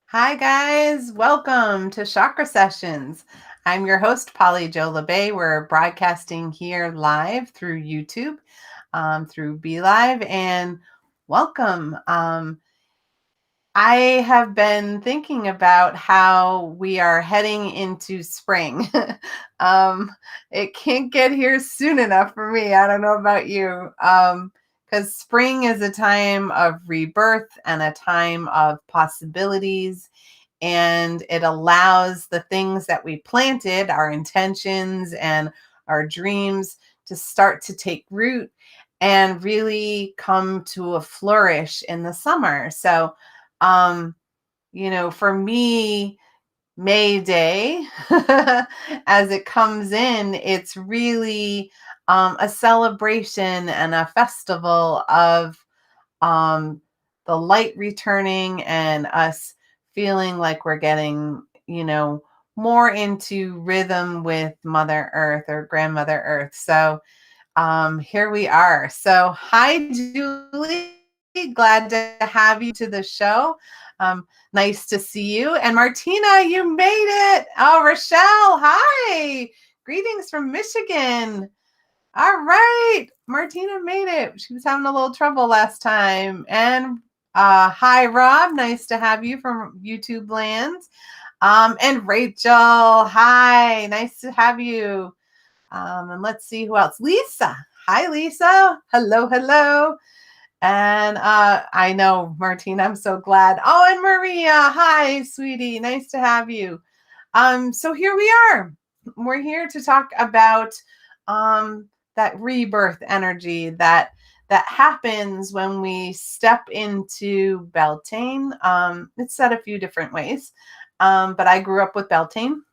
Hi, guys. Welcome to Chakra Sessions. I'm your host, Polly Jo Labbe. We're broadcasting here live through YouTube, through Be Live, and welcome. I have been thinking about how we are heading into spring. um, it can't get here soon enough for me. I don't know about you. Because spring is a time of rebirth and a time of possibilities, and it allows the things that we planted, our intentions and our dreams, to start to take root and really come to a flourish in the summer. So, um, for me, May Day, as it comes in, it's really a celebration and a festival of um, the light returning and us feeling like we're getting, more into rhythm with Mother Earth or Grandmother Earth. So here we are. So, hi, Julie. Glad to have you to the show. Nice to see you. And Martina, you made it. Oh, Rochelle, hi. Greetings from Michigan. All right. Martina made it. She was having a little trouble last time. And hi, Rob. Nice to have you from YouTube land. And Rachel, hi. Nice to have you. And let's see who else. Lisa. Hi, Lisa. Hello, hello. And I know, Martina, I'm so glad. Oh, and Maria. Hi, sweetie. Nice to have you. So here we are. We're here to talk about that rebirth energy that happens when we step into Beltane. It's said a few different ways, but I grew up with Beltane.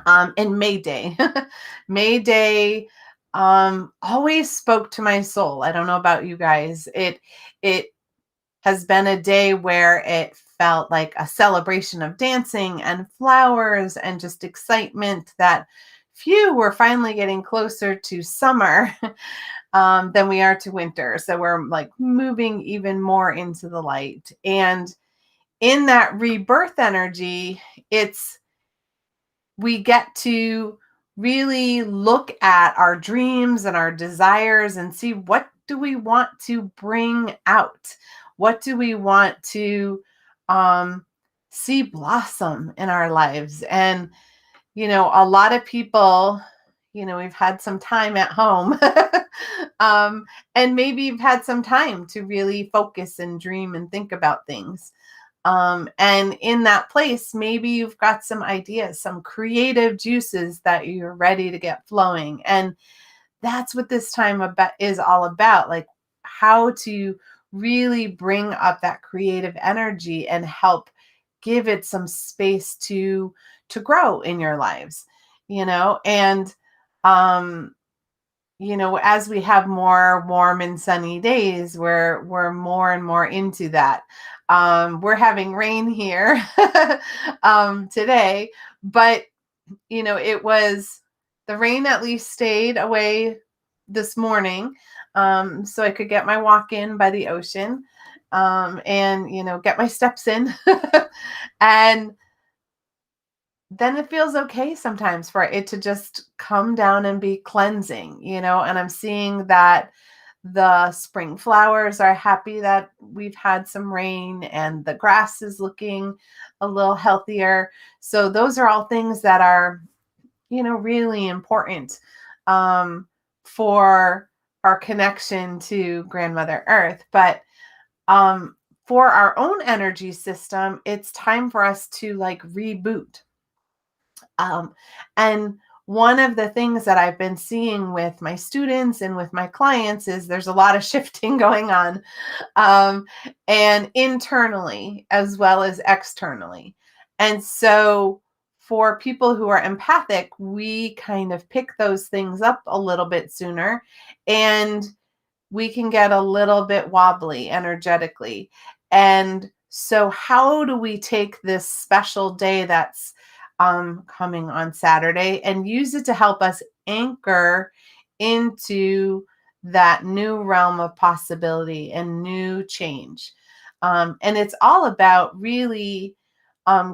And May Day. May Day always spoke to my soul. I don't know about you guys. It has been a day where it felt like a celebration of dancing and flowers and just excitement that phew, we're finally getting closer to summer than we are to winter. So we're like moving even more into the light. And in that rebirth energy, we get to really look at our dreams and our desires and see, what do we want to bring out? What do we want to see blossom in our lives? And, a lot of people, we've had some time at home and maybe you've had some time to really focus and dream and think about things. And in that place, maybe you've got some ideas, some creative juices that you're ready to get flowing. And that's what this time is all about, like how to really bring up that creative energy and help give it some space to grow in your lives, and um as we have more warm and sunny days, we're more and more into that. We're having rain here today, but it was the rain at least stayed away this morning, so I could get my walk in by the ocean, and get my steps in, and then it feels okay sometimes for it to just come down and be cleansing, and I'm seeing that the spring flowers are happy that we've had some rain and the grass is looking a little healthier. So those are all things that are, really important for our connection to Grandmother Earth. But um, for our own energy system, it's time for us to like reboot. And one of the things that I've been seeing with my students and with my clients is there's a lot of shifting going on, um, and internally as well as externally. And so for people who are empathic, we kind of pick those things up a little bit sooner, and we can get a little bit wobbly energetically. And so, how do we take this special day that's coming on Saturday and use it to help us anchor into that new realm of possibility and new change? And it's all about really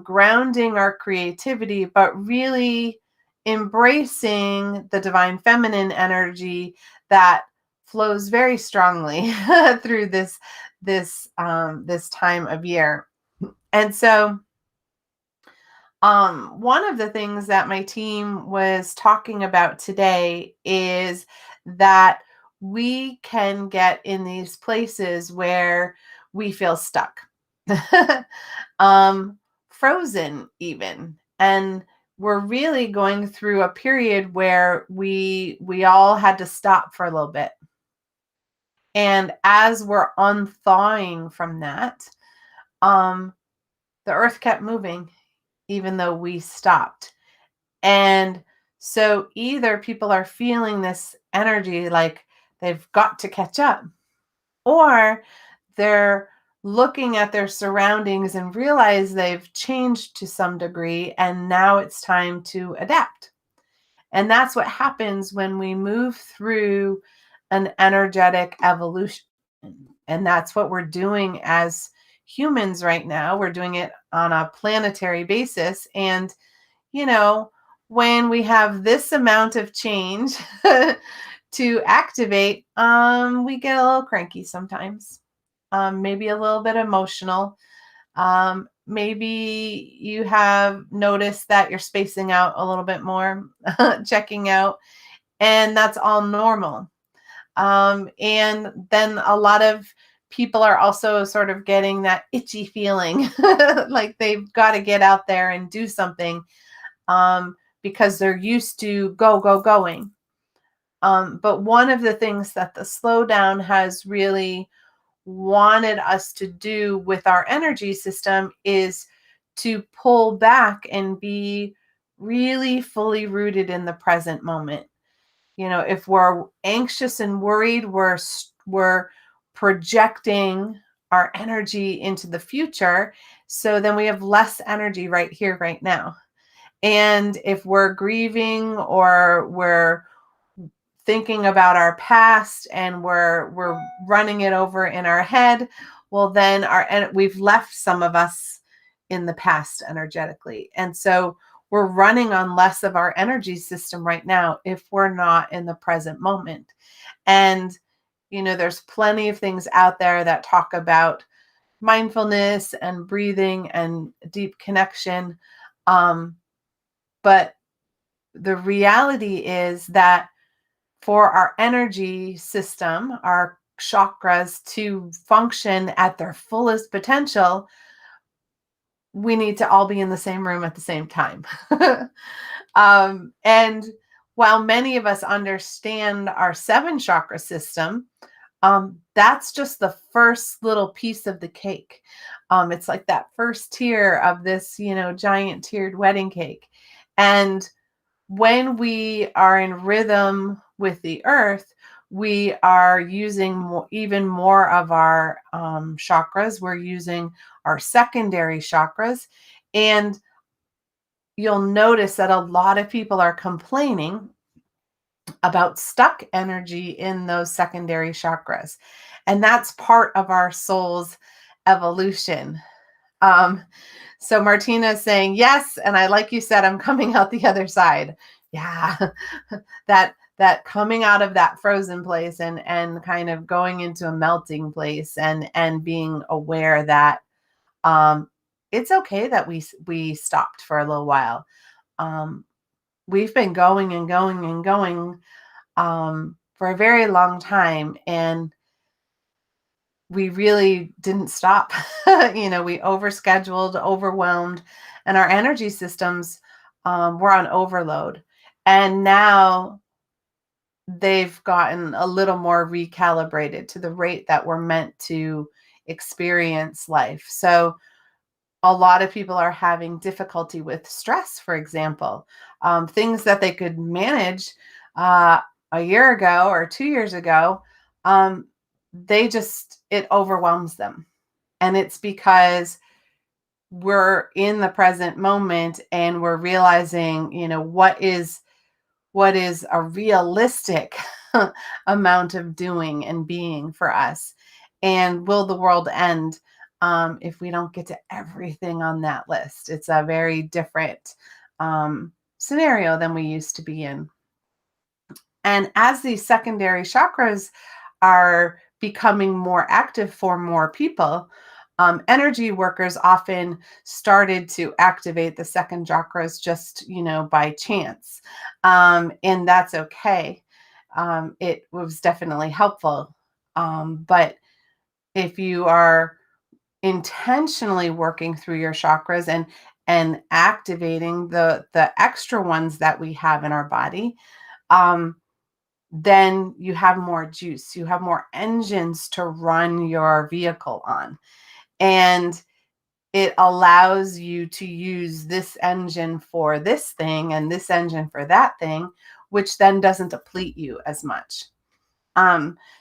grounding our creativity, but really embracing the divine feminine energy that flows very strongly through this time of year. And so one of the things that my team was talking about today is that we can get in these places where we feel stuck, um, frozen even. And we're really going through a period where we all had to stop for a little bit. And as we're unthawing from that, the earth kept moving even though we stopped. And so either people are feeling this energy like they've got to catch up, or they're looking at their surroundings and realize they've changed to some degree and now it's time to adapt. And that's what happens when we move through an energetic evolution. And that's what we're doing as humans right now. We're doing it on a planetary basis. And, you know, when we have this amount of change to activate, we get a little cranky sometimes, maybe a little bit emotional. Maybe you have noticed that you're spacing out a little bit more, checking out, and that's all normal. And then a lot of people are also sort of getting that itchy feeling like they've got to get out there and do something, because they're used to going. But one of the things that the slowdown has really wanted us to do with our energy system is to pull back and be really fully rooted in the present moment. You know, if we're anxious and worried, we're projecting our energy into the future. So then we have less energy right here, right now. And if we're grieving or we're thinking about our past and we're running it over in our head, well then we've left some of us in the past energetically. And so we're running on less of our energy system right now if we're not in the present moment. And you know, there's plenty of things out there that talk about mindfulness and breathing and deep connection. But the reality is that for our energy system, our chakras to function at their fullest potential, we need to all be in the same room at the same time. And while many of us understand our 7 chakra system, that's just the first little piece of the cake. It's like that first tier of this, you know, giant tiered wedding cake. And when we are in rhythm with the earth, we are using even more of our chakras. We're using our secondary chakras. And you'll notice that a lot of people are complaining about stuck energy in those secondary chakras. And that's part of our soul's evolution. So Martina is saying, yes. And I, like you said, I'm coming out the other side. Yeah. that coming out of that frozen place and kind of going into a melting place and being aware that, it's okay that we stopped for a little while. We've been going and going and going, for a very long time. And we really didn't stop. You know, we overscheduled, overwhelmed, and our energy systems were on overload. And now they've gotten a little more recalibrated to the rate that we're meant to experience life. So a lot of people are having difficulty with stress, for example, things that they could manage a year ago or 2 years ago. It overwhelms them. And it's because we're in the present moment and we're realizing, you know, what is a realistic amount of doing and being for us, and will the world end if we don't get to everything on that list. It's a very different scenario than we used to be in. And as these secondary chakras are becoming more active for more people, energy workers often started to activate the second chakras just, by chance. And that's okay. It was definitely helpful. But if you are intentionally working through your chakras and activating the extra ones that we have in our body, um, then you have more juice, you have more engines to run your vehicle on. And it allows you to use this engine for this thing and this engine for that thing, which then doesn't deplete you as much.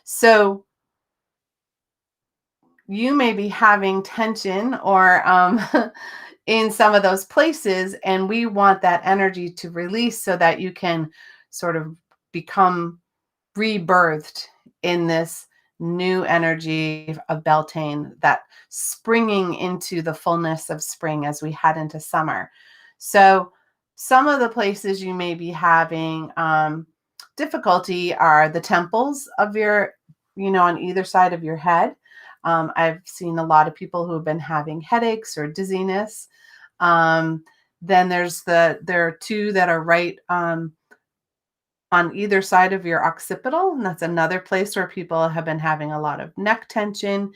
So you may be having tension or in some of those places, and we want that energy to release so that you can sort of become rebirthed in this new energy of Beltane, that springing into the fullness of spring as we head into summer. So some of the places you may be having difficulty are the temples of your, on either side of your head. I've seen a lot of people who have been having headaches or dizziness. Then there are two that are right on either side of your occipital, and that's another place where people have been having a lot of neck tension.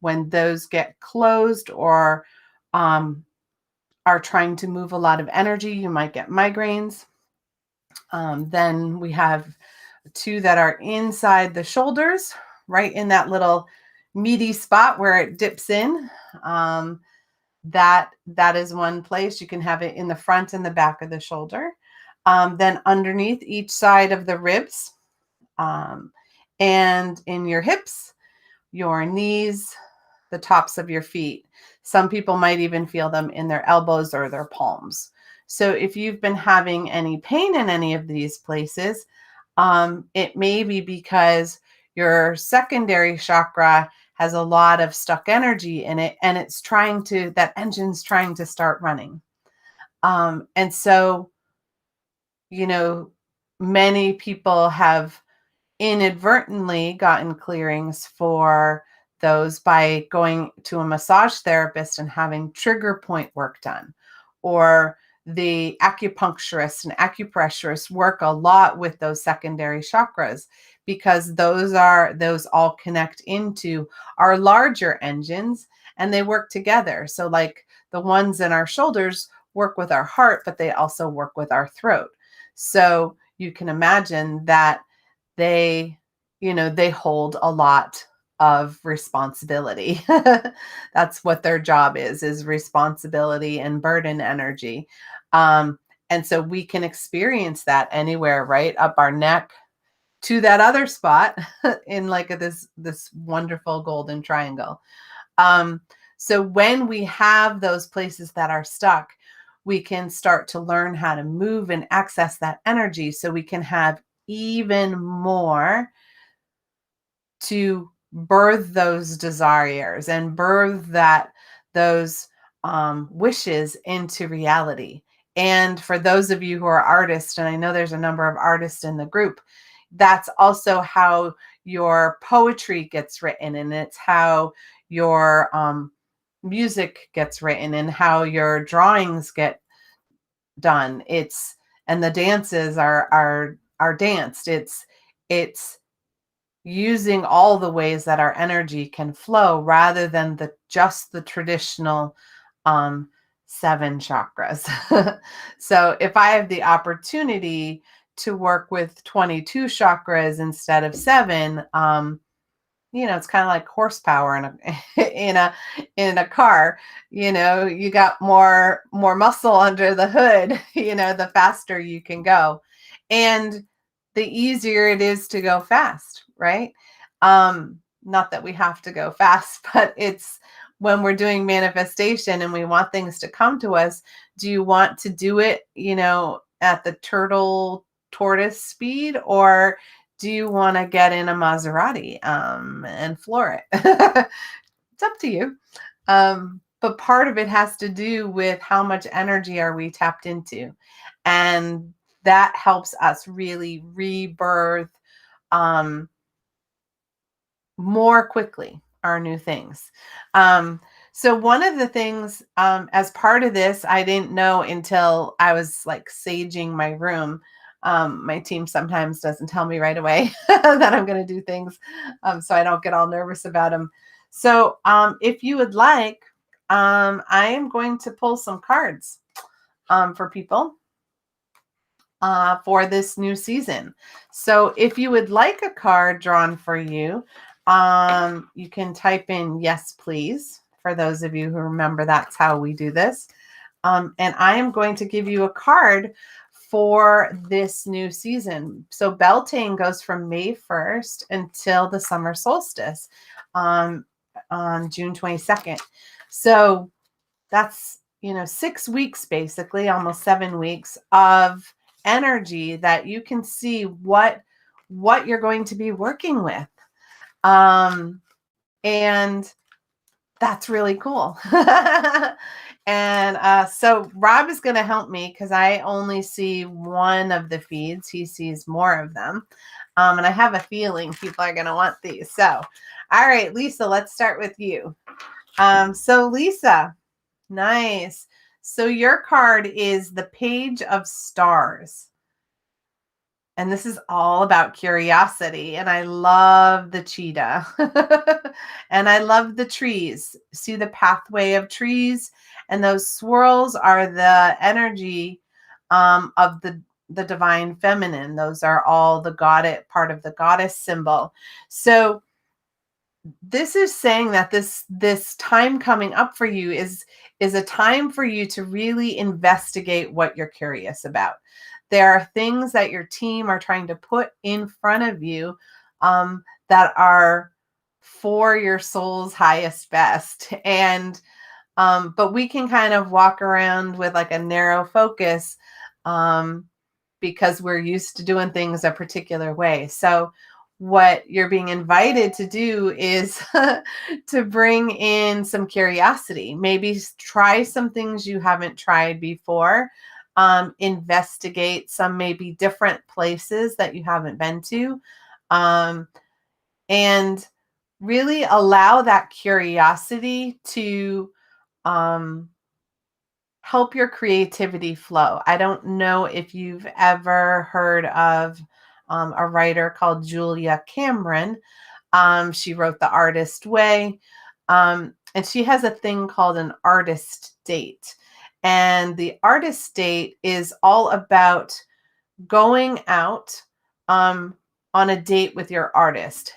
When those get closed or are trying to move a lot of energy, you might get migraines. Then we have two that are inside the shoulders, right in that little meaty spot where it dips in. That is one place. You can have it in the front and the back of the shoulder. Then underneath each side of the ribs, and in your hips, your knees, the tops of your feet. Some people might even feel them in their elbows or their palms. So if you've been having any pain in any of these places, it may be because your secondary chakra has a lot of stuck energy in it, and that engine's trying to start running. And so, many people have inadvertently gotten clearings for those by going to a massage therapist and having trigger point work done, or the acupuncturist and acupressurists work a lot with those secondary chakras, because those all connect into our larger engines and they work together. So like the ones in our shoulders work with our heart, but they also work with our throat. So you can imagine that they hold a lot of responsibility. That's what their job is responsibility and burden energy. And so we can experience that anywhere, right up our neck to that other spot in like this wonderful golden triangle. So when we have those places that are stuck, we can start to learn how to move and access that energy so we can have even more to birth those desires and birth those wishes into reality. And for those of you who are artists, and I know there's a number of artists in the group, that's also how your poetry gets written, and it's how your music gets written and how your drawings get done. And the dances are danced. It's using all the ways that our energy can flow rather than just the traditional 7 chakras. So if I have the opportunity to work with 22 chakras instead of 7, it's kind of like horsepower in a car. You got more muscle under the hood, the faster you can go, and the easier it is to go fast, right? Not that we have to go fast, but it's when we're doing manifestation and we want things to come to us, do you want to do it, at the tortoise speed, or do you want to get in a Maserati and floor it? It's up to you. But part of it has to do with how much energy are we tapped into. And that helps us really rebirth um, more quickly our new things. Um, so one of the things as part of this, I didn't know until I was like saging my room. My team sometimes doesn't tell me right away that I'm going to do things, so I don't get all nervous about them. So if you would like, I am going to pull some cards for people for this new season. So if you would like a card drawn for you, you can type in yes, please. For those of you who remember, that's how we do this. And I am going to give you a card for this new season. So Beltane goes from May 1st until the summer solstice on June 22nd. So that's, 6 weeks, basically, almost 7 weeks of energy that you can see what you're going to be working with. And that's really cool. And so Rob is going to help me because I only see one of the feeds. He sees more of them. And I have a feeling people are going to want these. So, all right, Lisa, let's start with you. So Lisa, nice. So your card is the Page of Stars. And this is all about curiosity. And I love the cheetah. And I love the trees. See the pathway of trees? And those swirls are the energy of the divine feminine. Those are all the goddess, part of the goddess symbol. So this is saying that this time coming up for you is a time for you to really investigate what you're curious about. There are things that your team are trying to put in front of you that are for your soul's highest best. And but we can kind of walk around with like a narrow focus because we're used to doing things a particular way. So what you're being invited to do is to bring in some curiosity. Maybe try some things you haven't tried before. Investigate some maybe different places that you haven't been to. And really allow that curiosity to help your creativity flow. I don't know if you've ever heard of a writer called Julia Cameron. She wrote The Artist Way. And she has a thing called an artist date. And the artist date is all about going out on a date with your artist.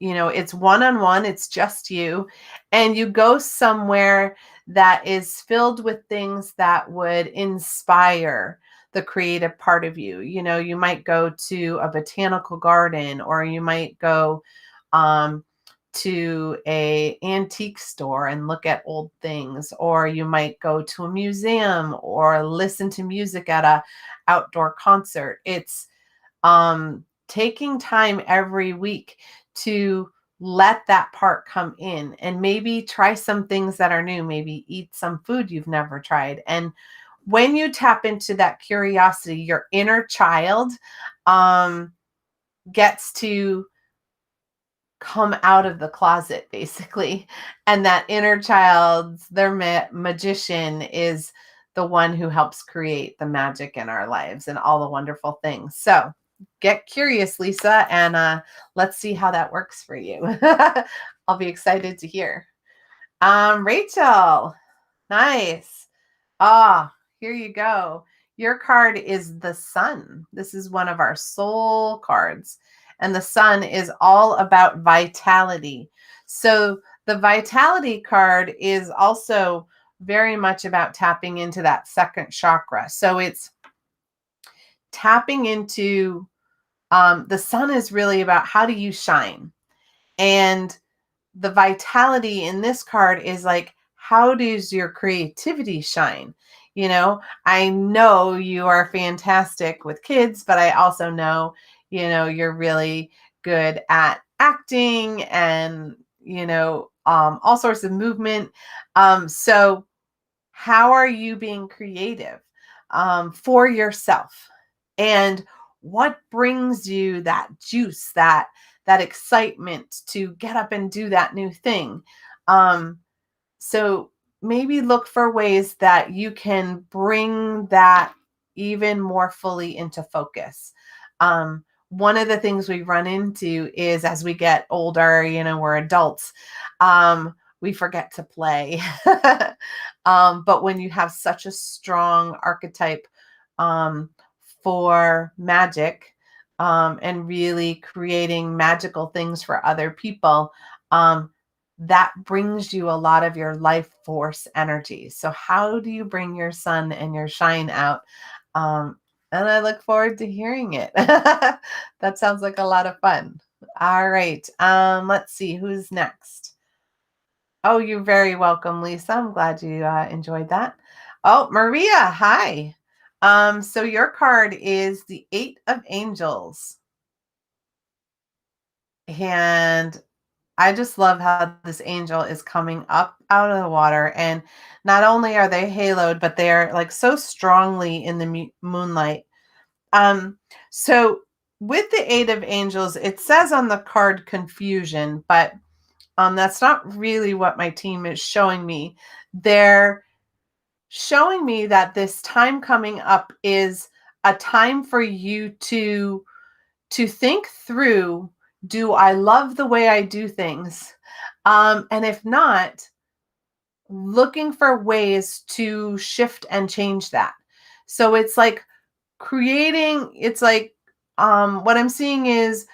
It's one-on-one, it's just you, and you go somewhere that is filled with things that would inspire the creative part of you. You might go to a botanical garden, or you might go to a antique store and look at old things, or you might go to a museum or listen to music at a outdoor concert. It's taking time every week to let that part come in and maybe try some things that are new, maybe eat some food you've never tried. And when you tap into that curiosity, your inner child gets to come out of the closet, basically. And that inner child, their magician, is the one who helps create the magic in our lives and all the wonderful things. So get curious, Lisa, and let's see how that works for you. I'll be excited to hear. Rachel, nice. Here you go. Your card is the Sun. This is one of our soul cards. And the Sun is all about vitality. So the vitality card is also very much about tapping into that second chakra. So it's tapping into the Sun is really about how do you shine. And the vitality in this card is like, how does your creativity shine? I know you are fantastic with kids, but I also know, you're really good at acting and, all sorts of movement. So how are you being creative for yourself? And what brings you that juice, that excitement to get up and do that new thing? So maybe look for ways that you can bring that even more fully into focus. One of the things we run into is as we get older, we're adults, we forget to play. But when you have such a strong archetype um, for magic and really creating magical things for other people, um, that brings you a lot of your life force energy. So how do you bring your sun and your shine out? Um, and I look forward to hearing it. That sounds like a lot of fun. All right. Let's see who's next. Oh, you're very welcome, Lisa. I'm glad you enjoyed that. Oh, Maria, hi. So your card is the Eight of Angels. And I just love how this angel is coming up out of the water. And not only are they haloed, but they're like so strongly in the moonlight. Um, so with the Eight of Angels, it says on the card confusion, but that's not really what my team is showing me. They're showing me that this time coming up is a time for you to think through, do I love the way I do things? And if not, looking for ways to shift and change that. So it's like it's like what I'm seeing is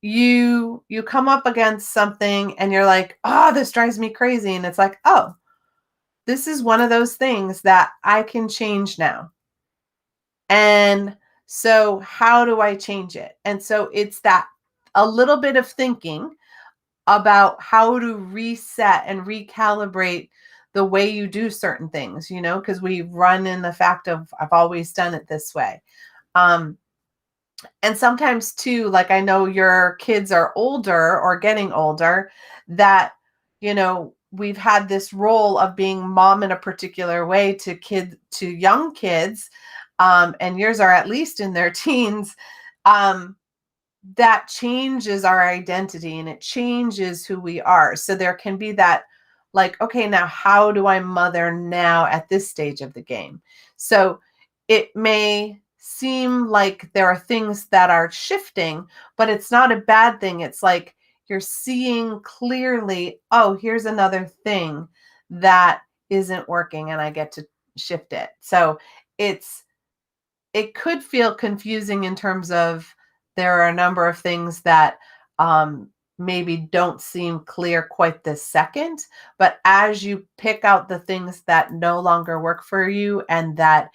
you come up against something and you're like, oh, this drives me crazy. And it's like, oh, this is one of those things that I can change now. And so how do I change it? And so it's that a little bit of thinking about how to reset and recalibrate the way you do certain things, because we run in the fact of I've always done it this way. Um, and sometimes too, like I know your kids are older or getting older, that, we've had this role of being mom in a particular way to young kids, and yours are at least in their teens. That changes our identity and it changes who we are. So there can be that, like, okay, now how do I mother now at this stage of the game? So it may seem like there are things that are shifting, but it's not a bad thing. It's like you're seeing clearly, oh, here's another thing that isn't working and I get to shift it. So it could feel confusing in terms of there are a number of things that maybe don't seem clear quite this second. But as you pick out the things that no longer work for you and that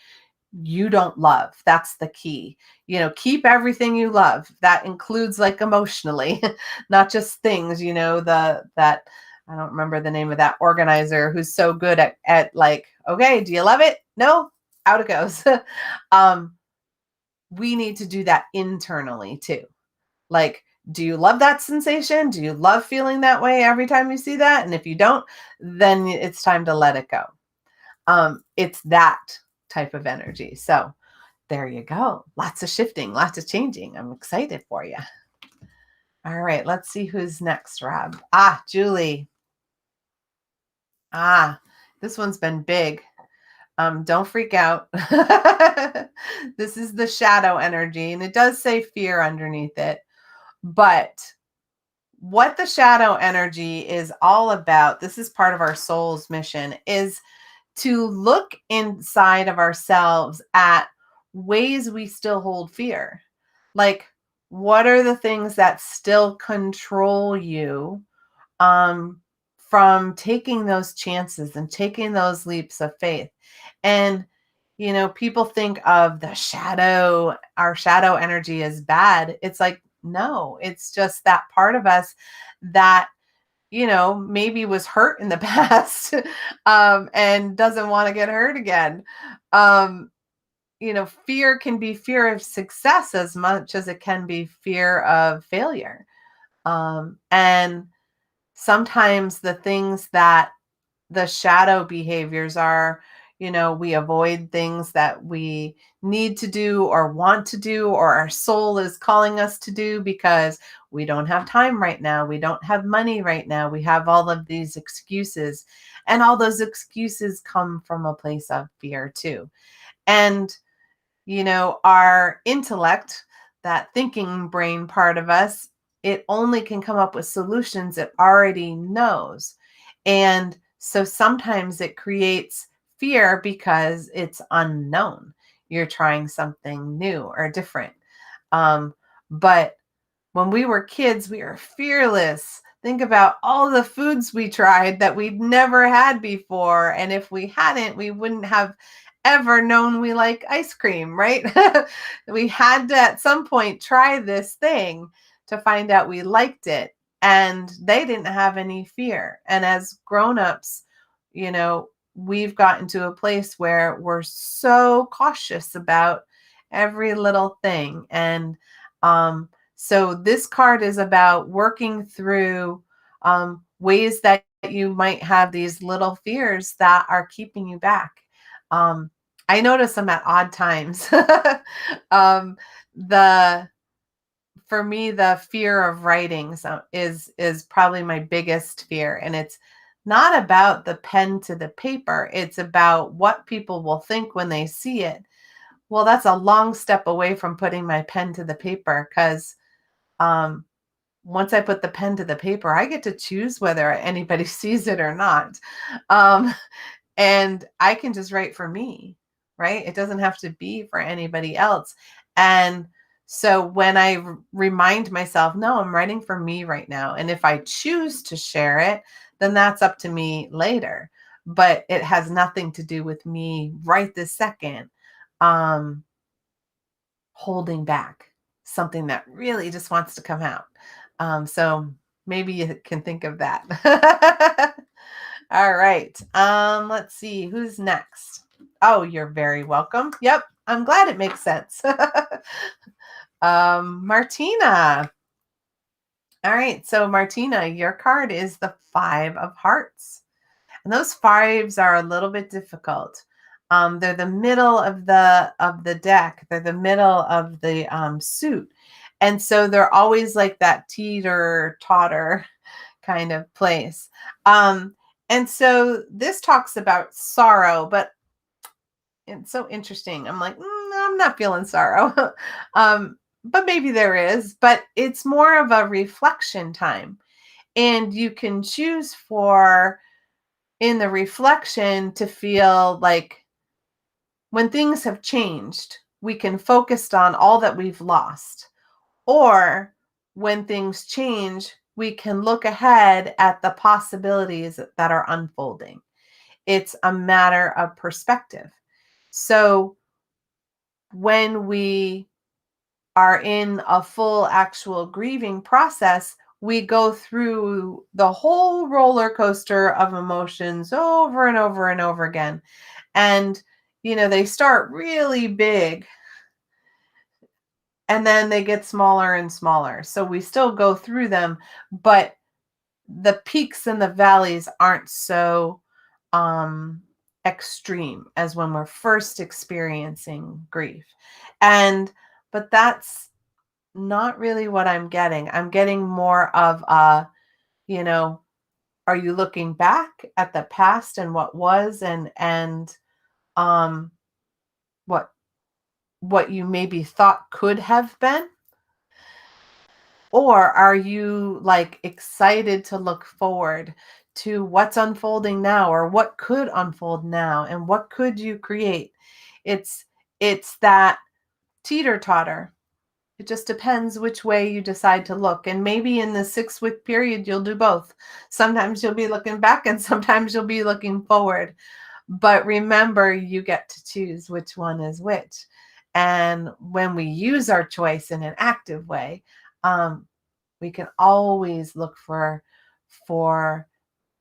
you don't love, that's the key. Keep everything you love. That includes like emotionally, not just things, that I don't remember the name of that organizer who's so good at like, okay, do you love it? No, out it goes. um, we need to do that internally too. Like, do you love that sensation? Do you love feeling that way every time you see that? And if you don't, then it's time to let it go. It's that type of energy. So there you go. Lots of shifting, lots of changing. I'm excited for you. All right, let's see who's next, Rob. Julie. This one's been big. Don't freak out. This is the shadow energy, and it does say fear underneath it. But what the shadow energy is all about, this is part of our soul's mission, is to look inside of ourselves at ways we still hold fear. Like, what are the things that still control you from taking those chances and taking those leaps of faith? And people think of our shadow energy as bad. It's like, no, it's just that part of us that, maybe was hurt in the past, and doesn't want to get hurt again. Fear can be fear of success as much as it can be fear of failure. And sometimes the things that the shadow behaviors are, we avoid things that we need to do or want to do, or our soul is calling us to do because we don't have time right now. We don't have money right now. We have all of these excuses. And all those excuses come from a place of fear too. And our intellect, that thinking brain part of us, it only can come up with solutions it already knows. And so sometimes it creates fear because it's unknown. You're trying something new or different. But when we were kids, we were fearless. Think about all the foods we tried that we'd never had before. And if we hadn't, we wouldn't have ever known we like ice cream, right? We had to at some point try this thing to find out we liked it. And they didn't have any fear. And as grown-ups, we've gotten to a place where we're so cautious about every little thing. And so this card is about working through ways that you might have these little fears that are keeping you back. I notice them at odd times. um, the For me, the fear of writing is probably my biggest fear, and it's not about the pen to the paper. It's about what people will think when they see it. Well, that's a long step away from putting my pen to the paper, because um, once I put the pen to the paper, I get to choose whether anybody sees it or not. Um, and I can just write for me, right? It doesn't have to be for anybody else. And so when I remind myself, no, I'm writing for me right now. And if I choose to share it, then that's up to me later. But it has nothing to do with me right this second. Holding back something that really just wants to come out. So maybe you can think of that. All right. Let's see who's next. Oh, you're very welcome. Yep. I'm glad it makes sense. Martina. All right. So Martina, your card is the 5 of Hearts. And those fives are a little bit difficult. They're the middle of the deck. They're the middle of the suit, and so they're always like that teeter totter kind of place. And so this talks about sorrow, but it's so interesting. I'm like, I'm not feeling sorrow, but maybe there is. But it's more of a reflection time, and you can choose for in the reflection to feel like when things have changed, we can focus on all that we've lost. Or when things change, we can look ahead at the possibilities that are unfolding. It's a matter of perspective. So when we are in a full actual grieving process, we go through the whole roller coaster of emotions over and over and over again. And, they start really big and then they get smaller and smaller. So we still go through them, but the peaks and the valleys aren't so extreme as when we're first experiencing grief. But that's not really what I'm getting. I'm getting more of you know, are you looking back at the past and what was, and um what what you maybe thought could have been? Or are you like excited to look forward to what's unfolding now, or what could unfold now, and what could you create? It's it's that teeter totter. It just depends which way you decide to look. And maybe in the 6-week period, you'll do both. Sometimes you'll be looking back and sometimes you'll be looking forward. But remember, you get to choose which one is which. And when we use our choice in an active way, we can always look for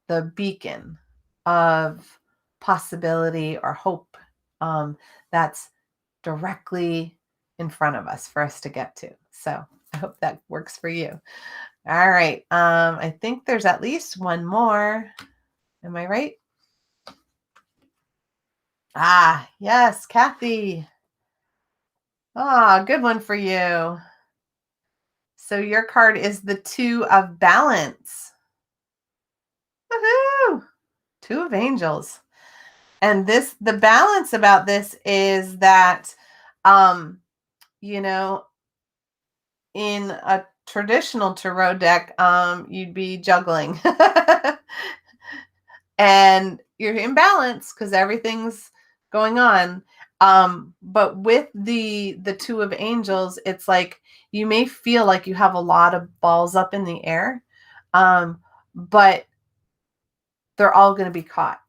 the beacon of possibility or hope that's directly in front of us for us to get to. So I hope that works for you. All right. I think there's at least one more. Am I right? Ah, yes, Kathy. Ah, good one for you. So your card is the Two of Balance. Woohoo! Two of Angels. And the balance about this is that, um, you know, in a traditional tarot deck, you'd be juggling. And you're in balance because everything's going on. But with the Two of Angels, it's like you may feel like you have a lot of balls up in the air, but they're all going to be caught.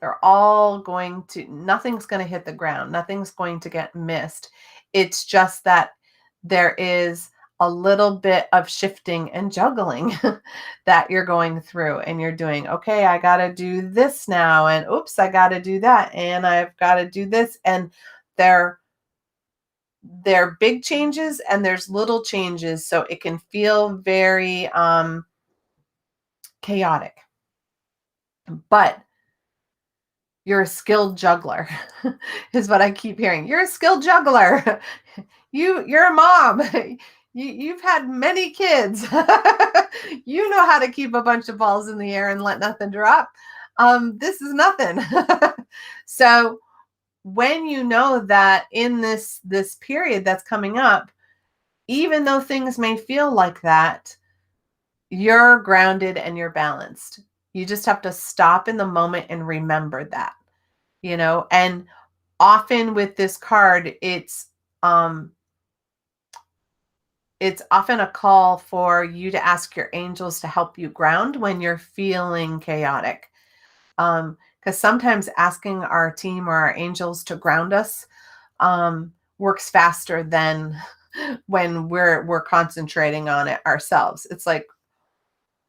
They're all going to, nothing's going to hit the ground. Nothing's going to get missed. It's just that there is a little bit of shifting and juggling that you're going through, and you're doing, okay, I got to do this now. And oops, I got to do that. And I've got to do this. And they're big changes and there's little changes. So it can feel very chaotic, but you're a skilled juggler is what I keep hearing. You're a skilled juggler. You're a mom. You've had many kids. You know how to keep a bunch of balls in the air and let nothing drop. This is nothing. So when you know that in this period that's coming up, even though things may feel like that, you're grounded and you're balanced. You just have to stop in the moment and remember that, and often with this card, it's often a call for you to ask your angels to help you ground when you're feeling chaotic. Because sometimes asking our team or our angels to ground us works faster than when we're concentrating on it ourselves. It's like,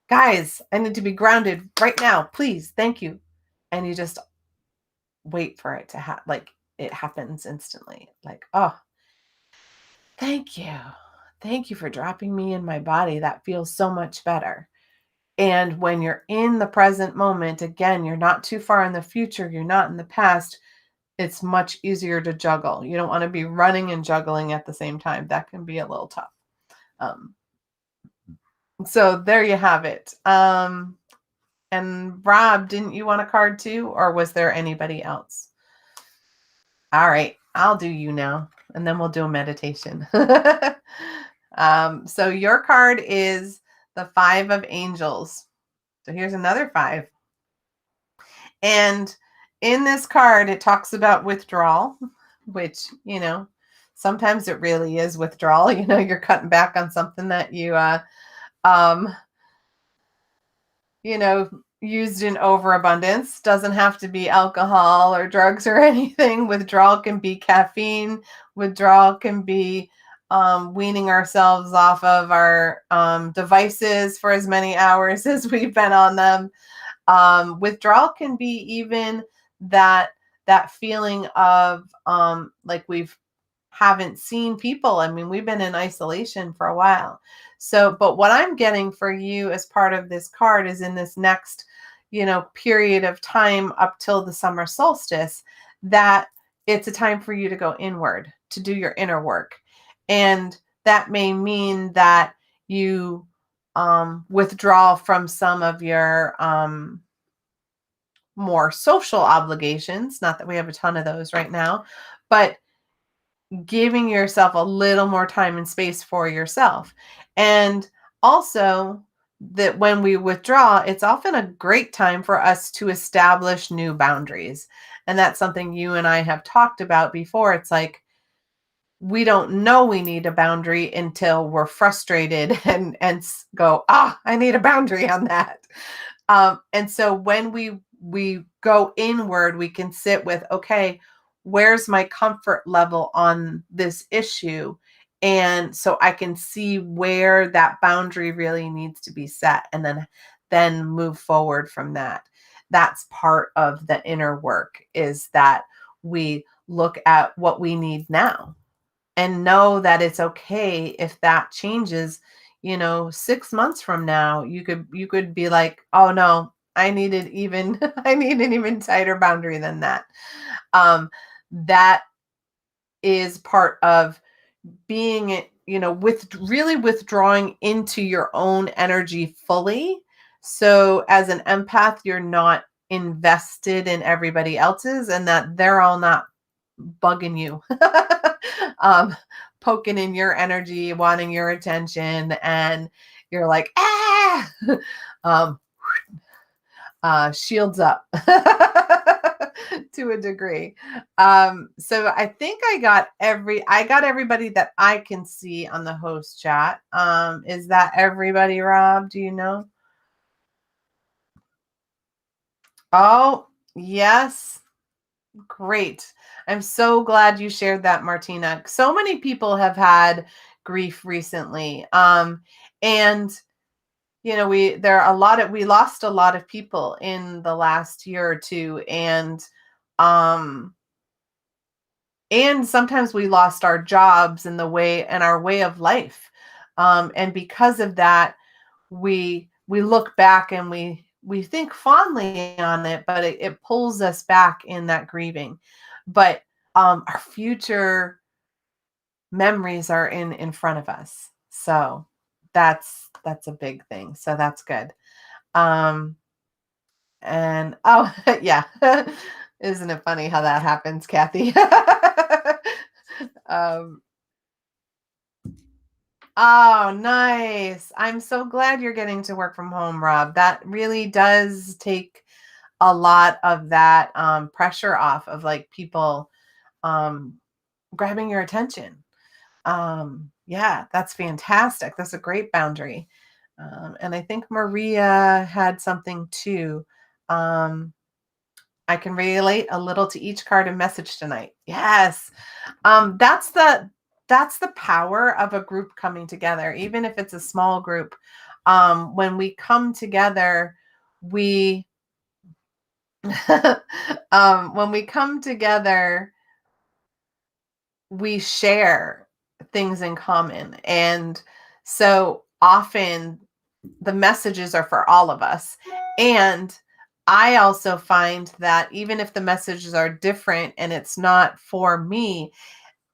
guys, I need to be grounded right now, please, thank you. And you just wait for it to happen. Like, it happens instantly. Like, oh, thank you. Thank you for dropping me in my body. That feels so much better. And when you're in the present moment, again, you're not too far in the future, you're not in the past, it's much easier to juggle. You don't want to be running and juggling at the same time. That can be a little tough. Um, so there you have it. And Rob, didn't you want a card too? Or was there anybody else? All right, I'll do you now, and then we'll do a meditation. So your card is the Five of Angels. So here's another five. And in this card, it talks about withdrawal, which, sometimes it really is withdrawal. You're cutting back on something that you, um, used in overabundance. Doesn't have to be alcohol or drugs or anything. Withdrawal can be caffeine. Withdrawal can be weaning ourselves off of our devices for as many hours as we've been on them. Withdrawal can be even that feeling of like we've haven't seen people. I mean, we've been in isolation for a while. So, but what I'm getting for you as part of this card is in this next, period of time up till the summer solstice, that it's a time for you to go inward, to do your inner work. And that may mean that you withdraw from some of your more social obligations. Not that we have a ton of those right now, but giving yourself a little more time and space for yourself. And also, that when we withdraw, it's often a great time for us to establish new boundaries. And that's something you and I have talked about before. It's like, we don't know we need a boundary until we're frustrated and go, I need a boundary on that. And so when we go inward, we can sit with, okay, where's my comfort level on this issue? And so I can see where that boundary really needs to be set, and then move forward from that. That's part of the inner work, is that we look at what we need now and know that it's okay if that changes, 6 months from now, you could be like, oh no, I needed even I need an even tighter boundary than that. That is part of being, with really withdrawing into your own energy fully. So as an empath, you're not invested in everybody else's, and that they're all not bugging you, um, poking in your energy, wanting your attention, and you're like, ah, um, shields up to a degree. So I think I got everybody that I can see on the host chat. Is that everybody, Rob? Do you know? Oh, yes. Great. I'm so glad you shared that, Martina. So many people have had grief recently. And we lost a lot of people in the last year or two, um and sometimes we lost our jobs and our way of life. And because of that, we look back and we think fondly on it, but it pulls us back in that grieving. But our future memories are in front of us. So that's a big thing. So that's good. Um and oh yeah. Isn't it funny how that happens, Kathy? um Oh, nice. I'm so glad you're getting to work from home, Rob. That really does take a lot of that pressure off of like people um, grabbing your attention. Yeah, that's fantastic. That's a great boundary. And I think Maria had something too. Um, I can relate a little to each card and message tonight. Yes. um that's the that's the power of a group coming together, even if it's a small group. When we come together, we when we come together, we share things in common, and so often the messages are for all of us. And I also find that even if the messages are different and it's not for me,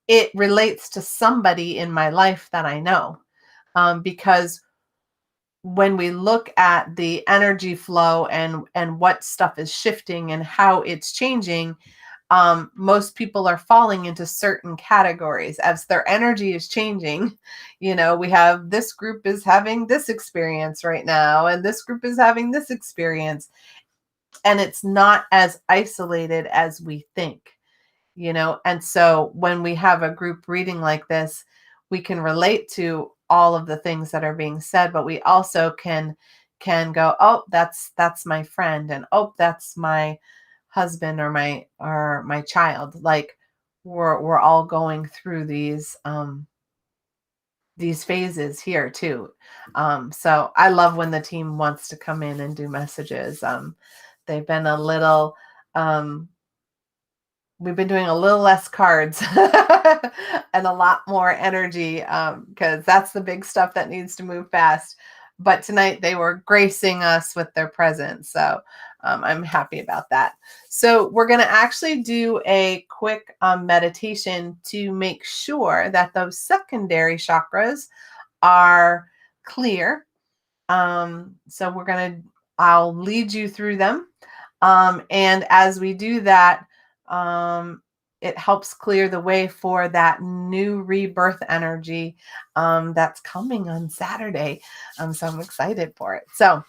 it relates to somebody in my life that I know. Because when we look at the energy flow and what stuff is shifting and how it's changing, most people are falling into certain categories as their energy is changing. We have this group is having this experience right now, and this group is having this experience, and it's not as isolated as we think. And so when we have a group reading like this, we can relate to all of the things that are being said, but we also can go, oh, that's my friend, and oh, that's my husband or my child. Like we're all going through these phases here too. So I love when the team wants to come in and do messages. They've been a little um we've been doing a little less cards and a lot more energy, because that's the big stuff that needs to move fast. But tonight they were gracing us with their presence. So I'm happy about that. So we're going to actually do a quick meditation to make sure that those secondary chakras are clear. So I'll lead you through them. And as we do that, um, it helps clear the way for that new rebirth energy that's coming on Saturday. So I'm excited for it. So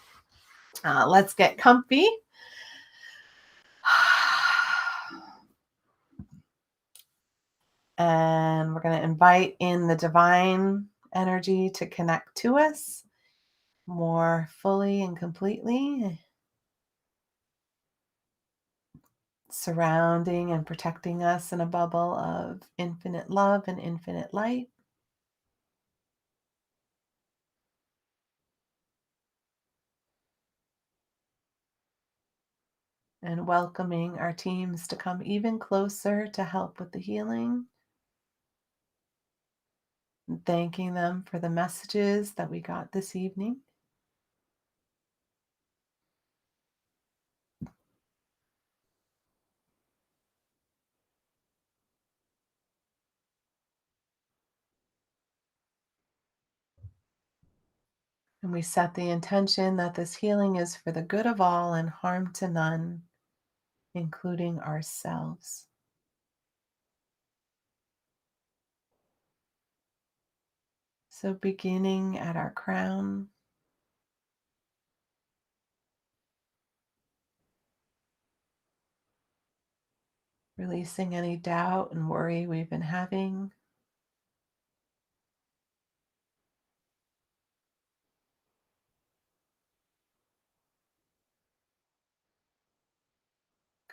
let's get comfy. And we're going to invite in the divine energy to connect to us more fully and completely, surrounding and protecting us in a bubble of infinite love and infinite light. And welcoming our teams to come even closer to help with the healing. and thanking them for the messages that we got this evening. And we set the intention that this healing is for the good of all and harm to none, including ourselves. So, beginning at our crown, releasing any doubt and worry we've been having,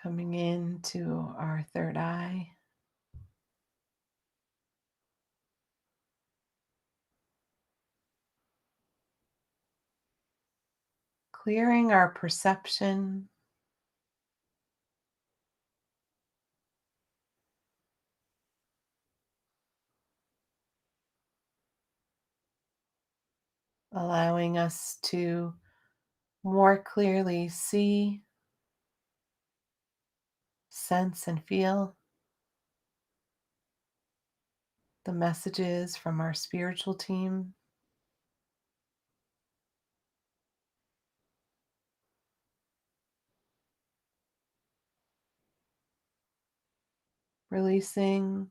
coming into our third eye, clearing our perception, allowing us to more clearly see, sense, and feel the messages from our spiritual team, releasing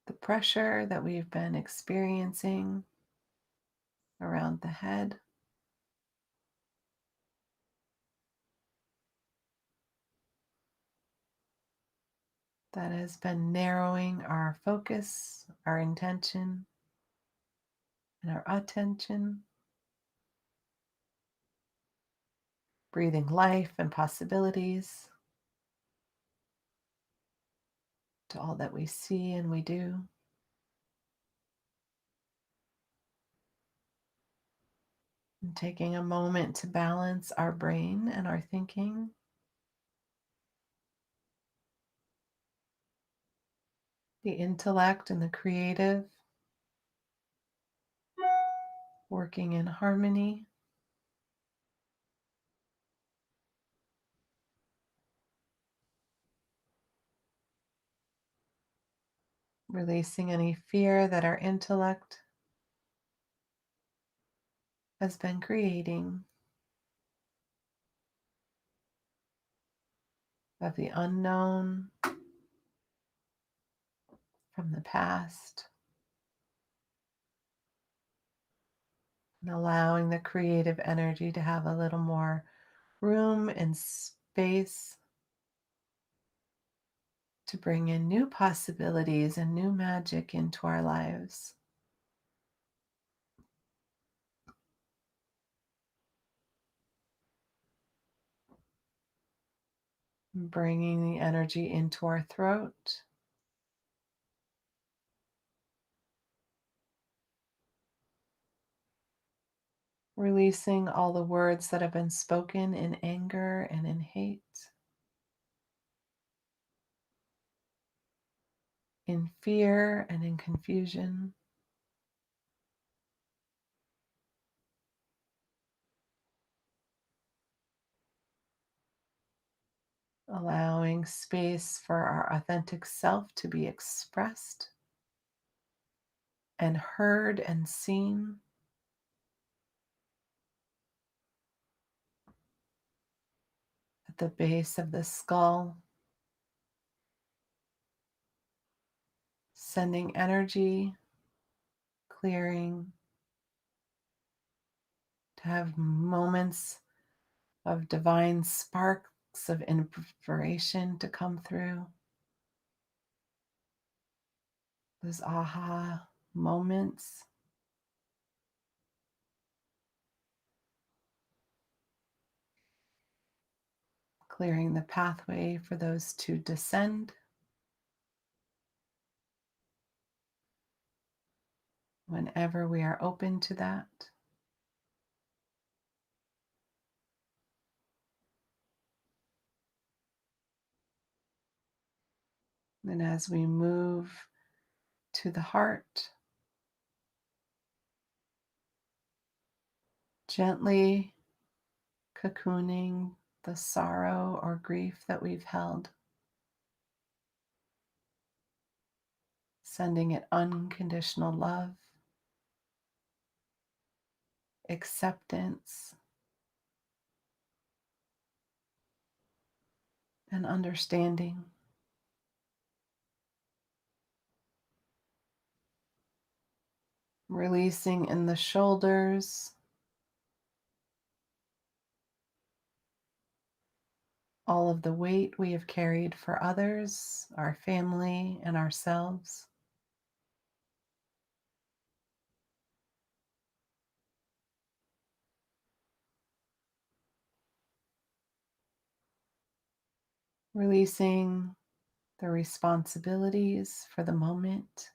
the pressure that we've been experiencing around the head, that has been narrowing our focus, our intention, and our attention, breathing life and possibilities to all that we see and we do. And taking a moment to balance our brain and our thinking, the intellect and the creative, working in harmony, releasing any fear that our intellect has been creating of the unknown from the past, and allowing the creative energy to have a little more room and space to bring in new possibilities and new magic into our lives. Bringing the energy into our throat, releasing all the words that have been spoken in anger and in hate, in fear and in confusion. Allowing space for our authentic self to be expressed and heard and seen. At the base of the skull, sending energy, clearing, to have moments of divine sparks of inspiration to come through. Those aha moments. Clearing the pathway for those to descend whenever we are open to that. And as we move to the heart, gently cocooning the sorrow or grief that we've held, sending it unconditional love, acceptance, and understanding. Releasing in the shoulders, all of the weight we have carried for others, our family, and ourselves. Releasing the responsibilities for the moment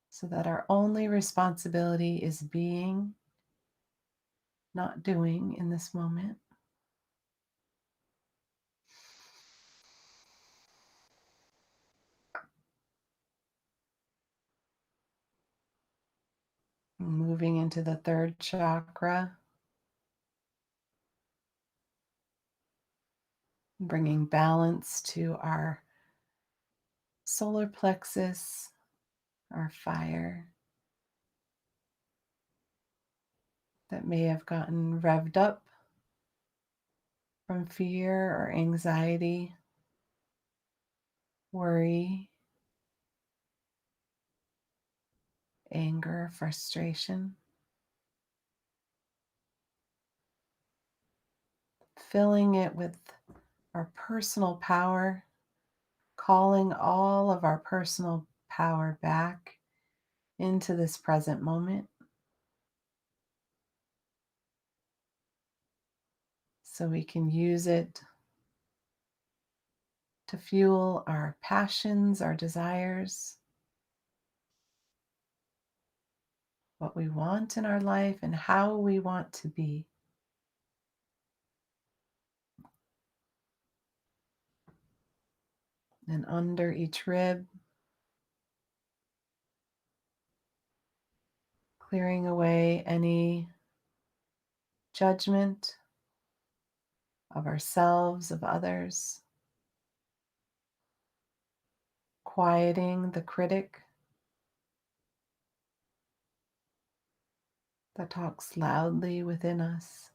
so that our only responsibility is being, not doing in this moment. Moving into the third chakra, bringing balance to our solar plexus, our fire that may have gotten revved up from fear or anxiety, worry, anger, frustration. Filling it with our personal power, calling all of our personal power back into this present moment so we can use it to fuel our passions, our desires, what we want in our life, and how we want to be. And under each rib, clearing away any judgment of ourselves, of others, quieting the critic that talks loudly within us.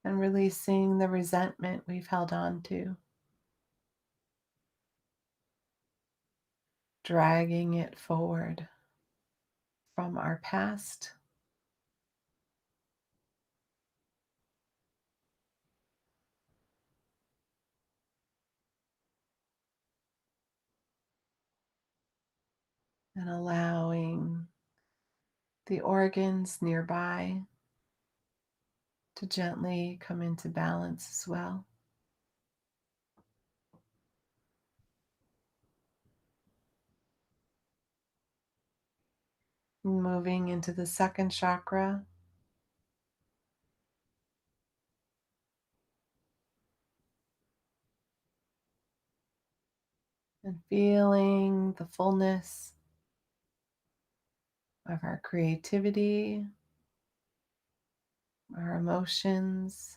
And releasing the resentment we've held on to, dragging it forward from our past, and allowing the organs nearby to gently come into balance as well. Moving into the second chakra, and feeling the fullness of our creativity, our emotions,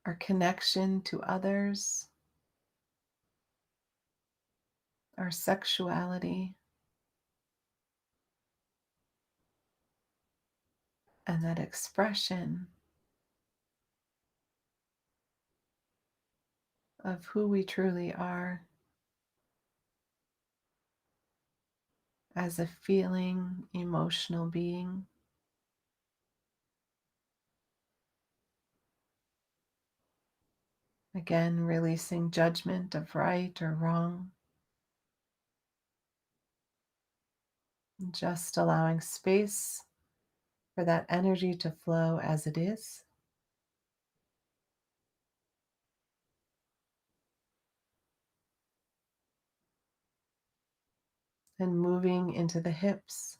our connection to others, our sexuality, and that expression of who we truly are as a feeling, emotional being. Again, releasing judgment of right or wrong, and just allowing space for that energy to flow as it is. and moving into the hips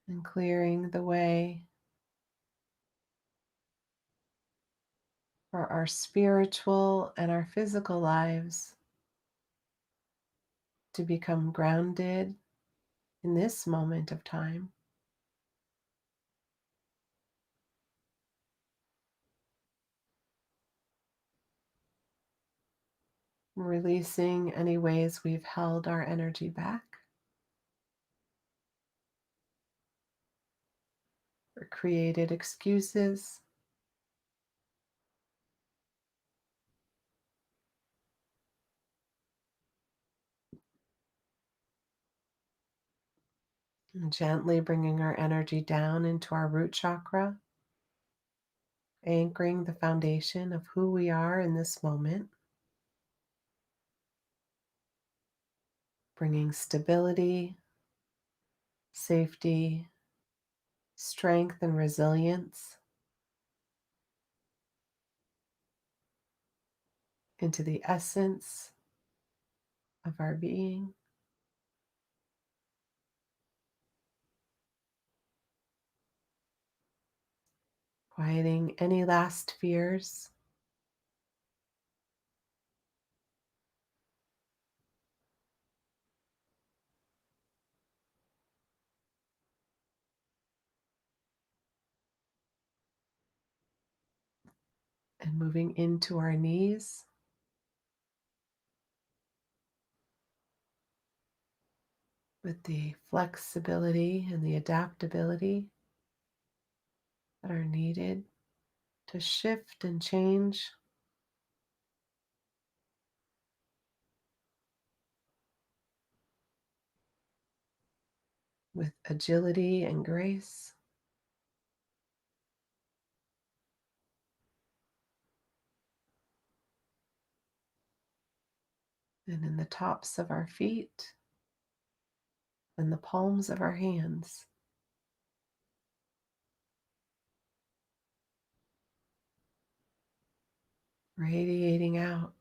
and clearing the way for our spiritual and our physical lives to become grounded in this moment of time. Releasing any ways we've held our energy back or created excuses. And gently bringing our energy down into our root chakra, anchoring the foundation of who we are in this moment, bringing stability, safety, strength, and resilience into the essence of our being, quieting any last fears, and moving into our knees, with the flexibility and the adaptability that are needed to shift and change with agility and grace. And in the tops of our feet and the palms of our hands, radiating out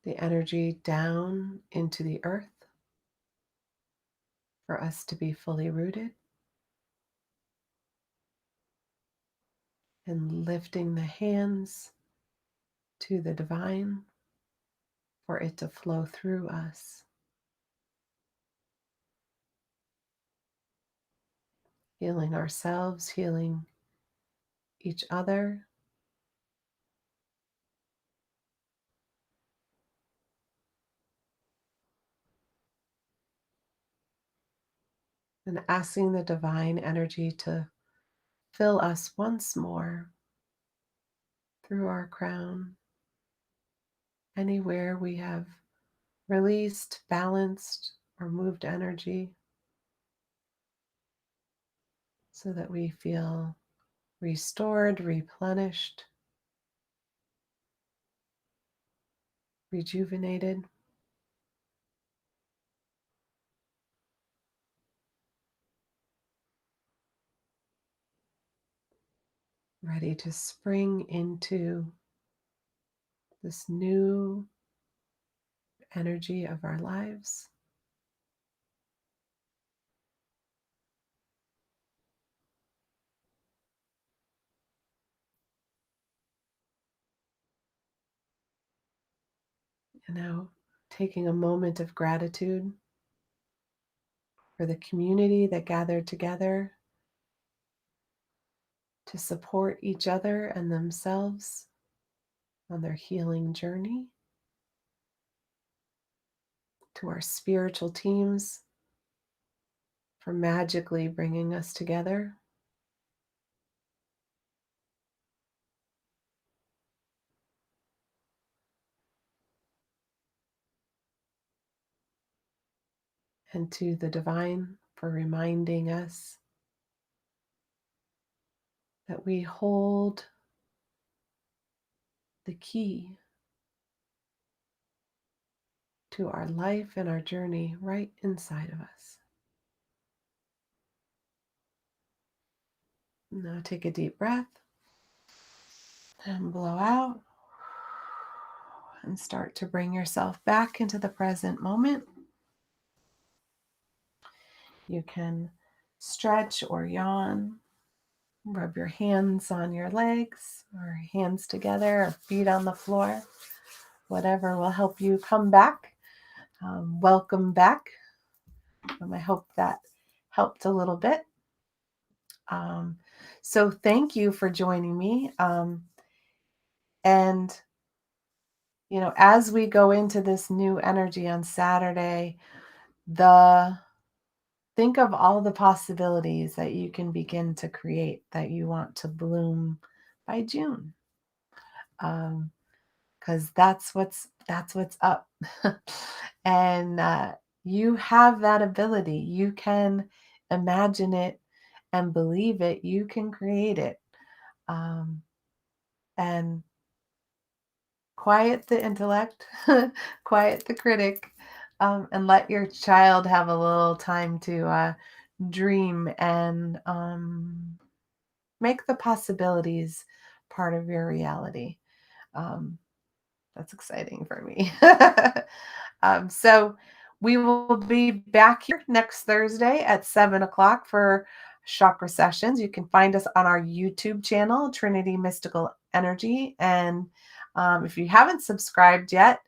the energy down into the earth for us to be fully rooted, and lifting the hands to the divine for it to flow through us, healing ourselves, healing each other, and asking the divine energy to fill us once more through our crown, anywhere we have released, balanced, or moved energy, so that we feel restored, replenished, rejuvenated, ready to spring into this new energy of our lives. And now taking a moment of gratitude for the community that gathered together to support each other and themselves on their healing journey, to our spiritual teams for magically bringing us together, and to the divine for reminding us that we hold the key to our life and our journey right inside of us. Now take a deep breath and blow out and start to bring yourself back into the present moment. You can stretch or yawn, rub your hands on your legs or hands together or feet on the floor, whatever will help you come back. Welcome back. I hope that helped a little bit. So thank you for joining me. And, as we go into this new energy on Saturday, think of all the possibilities that you can begin to create that you want to bloom by June. Because that's what's up. And you have that ability. You can imagine it and believe it. You can create it. And quiet the intellect, quiet the critic, and let your child have a little time to dream and make the possibilities part of your reality. Um, that's exciting for me. So we will be back here next Thursday at 7 o'clock for chakra sessions. You can find us on our YouTube channel, Trinity Mystical Energy. And if you haven't subscribed yet,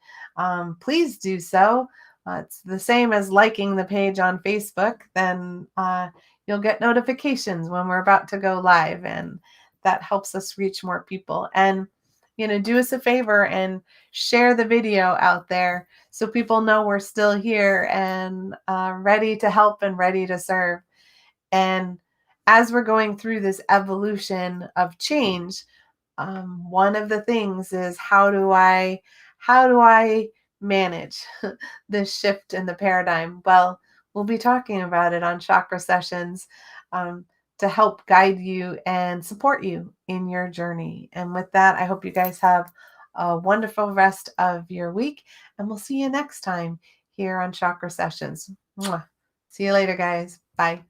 please do so. It's the same as liking the page on Facebook. Then you'll get notifications when we're about to go live, and that helps us reach more people. And do us a favor and share the video out there so people know we're still here and ready to help and ready to serve. And as we're going through this evolution of change, one of the things is how do I manage this shift in the paradigm? Well, we'll be talking about it on chakra sessions to help guide you and support you in your journey. And with that, I hope you guys have a wonderful rest of your week, and we'll see you next time here on chakra sessions. Mwah. See you later, guys. Bye.